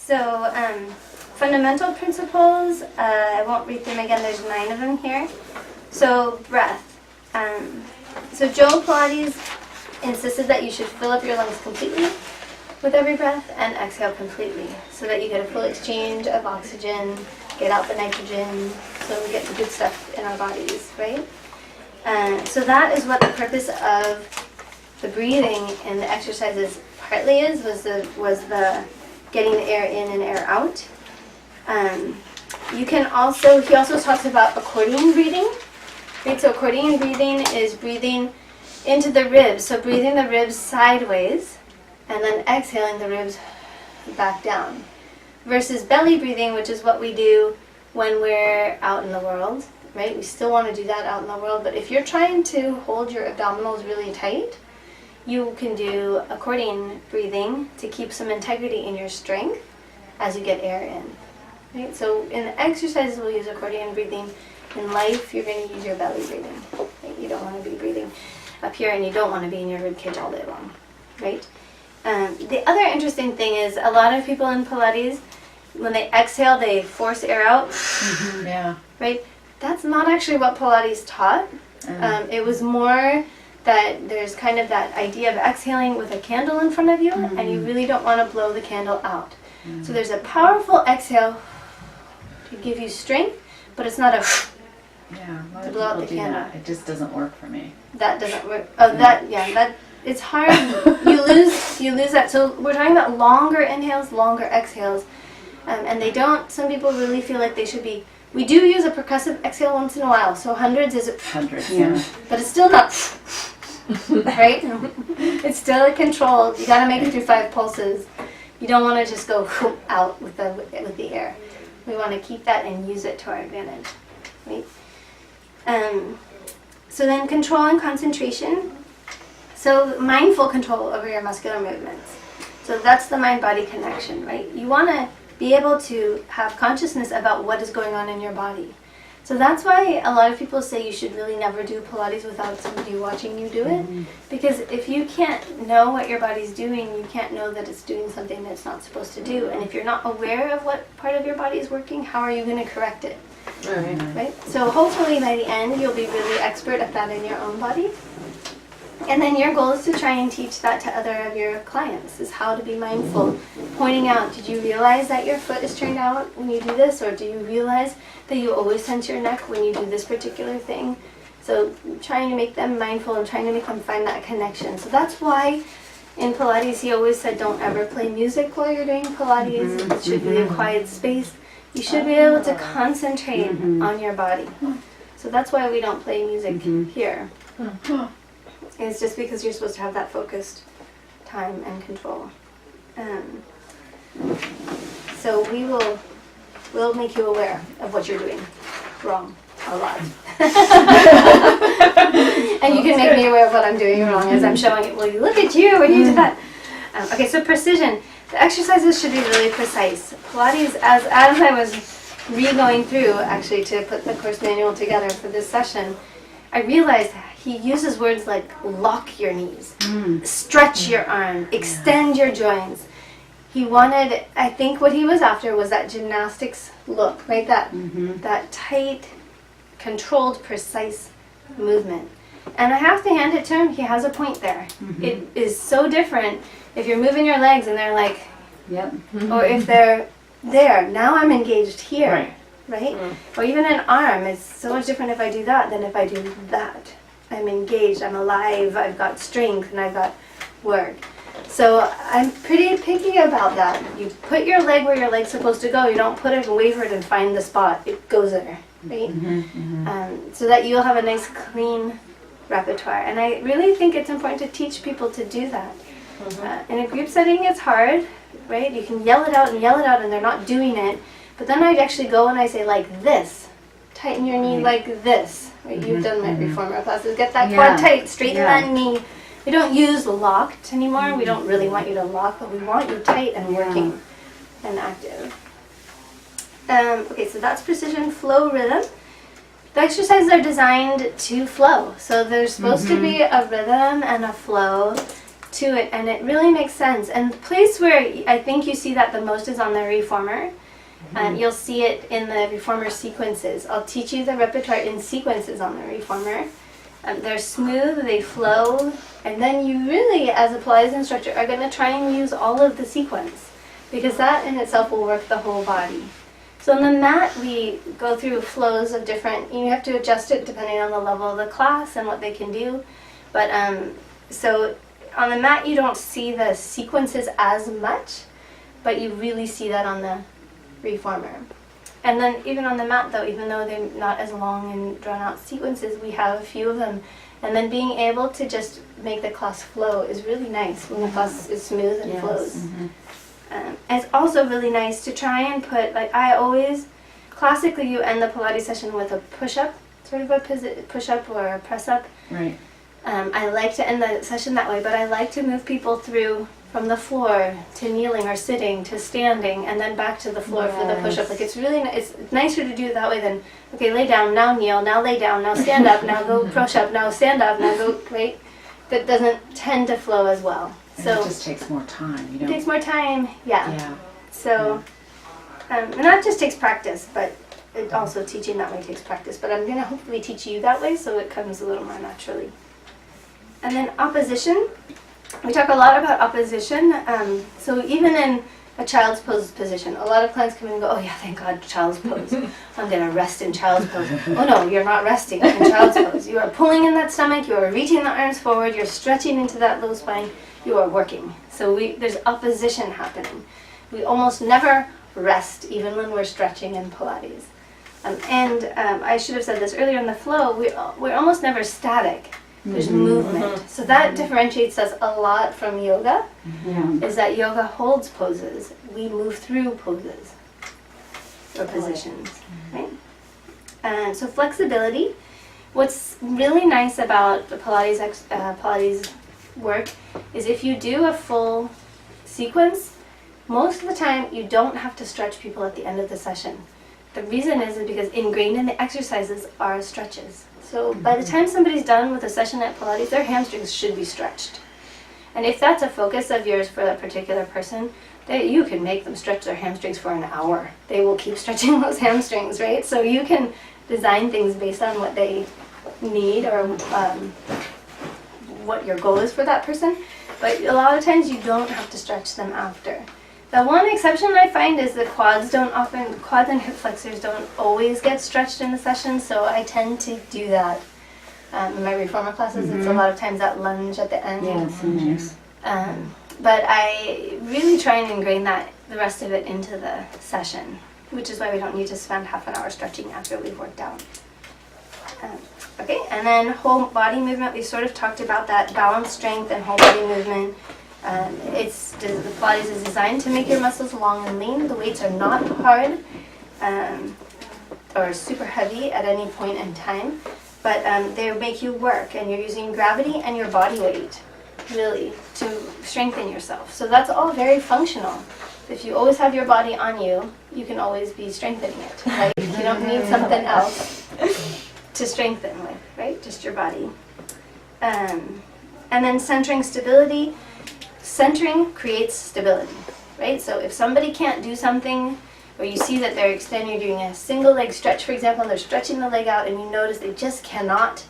So fundamental principles, I won't read them again, there's 9 of them here. So breath. So Joe Pilates insisted that you should fill up your lungs completely with every breath and exhale completely so that you get a full exchange of oxygen, get out the nitrogen, so we get the good stuff in our bodies, right? So that is what the purpose of the breathing and the exercises partly was the getting the air in and air out. He also talks about accordion breathing. Right, so accordion breathing is breathing into the ribs, so breathing the ribs sideways and then exhaling the ribs back down. Versus belly breathing, which is what we do when we're out in the world, right? We still want to do that out in the world, but if you're trying to hold your abdominals really tight, you can do accordion breathing to keep some integrity in your strength as you get air in. Right? So in the exercises we'll use accordion breathing. In life, you're going to use your belly breathing. Right? You don't want to be breathing up here, and you don't want to be in your rib cage all day long. Right? The other interesting thing is a lot of people in Pilates, when they exhale, they force air out. Mm-hmm, yeah. Right? That's not actually what Pilates taught. It was more that there's kind of that idea of exhaling with a candle in front of you, and you really don't want to blow the candle out. So there's a powerful exhale to give you strength, but it's not a to blow out the candle. It just doesn't work for me. That doesn't work. Oh, that it's hard. you lose that. So we're talking about longer inhales, longer exhales, and they don't. Some people really feel like they should be. We do use a percussive exhale once in a while. So hundreds, yeah. But it's still not. Right? It's still a controlled. You got to make it through 5 pulses. You don't want to just go out with the air. We want to keep that and use it to our advantage. Right? So then control and concentration. So mindful control over your muscular movements. So that's the mind-body connection, right? You want to be able to have consciousness about what is going on in your body. So that's why a lot of people say you should really never do Pilates without somebody watching you do it. Because if you can't know what your body's doing, you can't know that it's doing something that it's not supposed to do. And if you're not aware of what part of your body is working, how are you going to correct it? Right? So hopefully by the end, you'll be really expert at that in your own body. And then your goal is to try and teach that to other of your clients, is how to be mindful. Pointing out, did you realize that your foot is turned out when you do this? Or do you realize that you always tense your neck when you do this particular thing? So trying to make them mindful and trying to make them find that connection. So that's why in Pilates he always said don't ever play music while you're doing Pilates. It should be a quiet space. You should be able to concentrate on your body. So that's why we don't play music here. It's just because you're supposed to have that focused time and control. So we'll make you aware of what you're doing wrong a lot. And you can make me aware of what I'm doing wrong as I'm showing it. Well, you look at you when you did that. Okay, so precision. The exercises should be really precise. Pilates, as I was re-going through, actually, to put the course manual together for this session, I realized he uses words like lock your knees, stretch your arm, extend your joints. He wanted, I think what he was after was that gymnastics look, right? That tight, controlled, precise movement. And I have to hand it to him, he has a point there. It is so different if you're moving your legs and they're like, or if they're there, now I'm engaged here, right? Or even an arm, it's so much different if I do that than if I do that. I'm engaged, I'm alive, I've got strength, and I've got work. So I'm pretty picky about that. You put your leg where your leg's supposed to go. You don't put it and waver it and find the spot. It goes there, right? So that you'll have a nice clean repertoire. And I really think it's important to teach people to do that. In a group setting, it's hard, right? You can yell it out and they're not doing it. But then I'd actually go and I say like this. Tighten your knee like this. Right? You've done my reformer classes. Get that quad tight, straighten that knee. We don't use locked anymore. We don't really want you to lock, but we want you tight and working and active. Okay, so that's precision, flow, rhythm. The exercises are designed to flow. So there's supposed to be a rhythm and a flow to it, and it really makes sense. And the place where I think you see that the most is on the reformer. You'll see it in the reformer sequences. I'll teach you the repertoire in sequences on the reformer. They're smooth, they flow, and then you really, as a Pilates instructor, are going to try and use all of the sequence, because that in itself will work the whole body. So on the mat, we go through flows of different, you have to adjust it depending on the level of the class and what they can do. But so on the mat, you don't see the sequences as much, but you really see that on the reformer. And then even on the mat though, even though they're not as long and drawn out sequences, we have a few of them. And then being able to just make the class flow is really nice when the class is smooth and flows. And it's also really nice to try and put, like I always, classically you end the Pilates session with a push-up, sort of a push-up or a press-up. Right. I like to end the session that way, but I like to move people through from the floor to kneeling or sitting to standing and then back to the floor for the push-up. Like it's really, it's nicer to do it that way than, okay, lay down, now kneel, now lay down, now stand up, now go push-up, now stand up, now go, right? That doesn't tend to flow as well. And So it just takes more time, you know. it takes more time, yeah. Yeah. So, and that just takes practice, but it also teaching that way takes practice. But I'm going to hopefully teach you that way so it comes a little more naturally. And then opposition. We talk a lot about opposition. So even in a child's pose position, a lot of clients come in and go, oh yeah, thank God, child's pose. I'm going to rest in child's pose. Oh no, you're not resting in child's pose. You are pulling in that stomach, you are reaching the arms forward, you're stretching into that low spine, you are working. So there's opposition happening. We almost never rest, even when we're stretching in Pilates. I should have said this earlier in the flow, we're almost never static. There's movement. So that differentiates us a lot from yoga, is that yoga holds poses. We move through poses or positions, right? And so flexibility. What's really nice about the Pilates work is if you do a full sequence, most of the time you don't have to stretch people at the end of the session. The reason is because ingrained in the exercises are stretches. So by the time somebody's done with a session at Pilates, their hamstrings should be stretched. And if that's a focus of yours for that particular person, you can make them stretch their hamstrings for an hour. They will keep stretching those hamstrings, right? So you can design things based on what they need or what your goal is for that person. But a lot of times you don't have to stretch them after. The one exception I find is the quads and hip flexors don't always get stretched in the session, so I tend to do that. In my reformer classes, it's a lot of times that lunge at the end. Yes. But I really try and ingrain the rest of it into the session, which is why we don't need to spend half an hour stretching after we've worked out. Okay, and then whole body movement, we sort of talked about that balance, strength, and whole body movement. The Pilates is designed to make your muscles long and lean. The weights are not hard or super heavy at any point in time, but they make you work, and you're using gravity and your body weight really to strengthen yourself. So that's all very functional. If you always have your body on you, you can always be strengthening it, right? You don't need something else to strengthen with, right? Just your body. And then centering stability. Centering creates stability, right? So if somebody can't do something, or you see that they're extending, you're doing a single leg stretch, for example, and they're stretching the leg out, and you notice they just cannot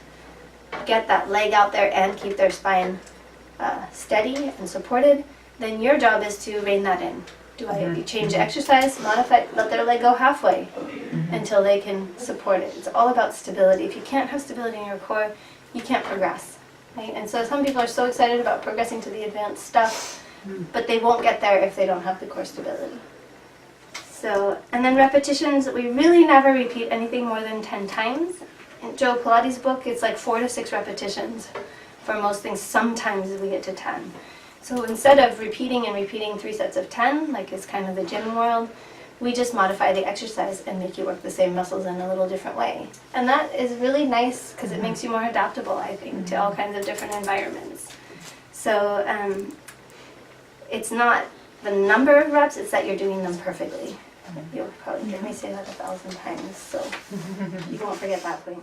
get that leg out there and keep their spine steady and supported, then your job is to rein that in. You change the exercise, modify, let their leg go halfway until they can support it. It's all about stability. If you can't have stability in your core, you can't progress. Right? And so some people are so excited about progressing to the advanced stuff, but they won't get there if they don't have the core stability. So, and then repetitions, we really never repeat anything more than 10 times. In Joe Pilates' book, it's like 4 to 6 repetitions for most things. Sometimes we get to 10. So instead of repeating 3 sets of 10, like is kind of the gym world, we just modify the exercise and make you work the same muscles in a little different way. And that is really nice because it makes you more adaptable, I think, to all kinds of different environments. So it's not the number of reps, it's that you're doing them perfectly. You'll probably hear me say that 1,000 times, so you won't forget that point.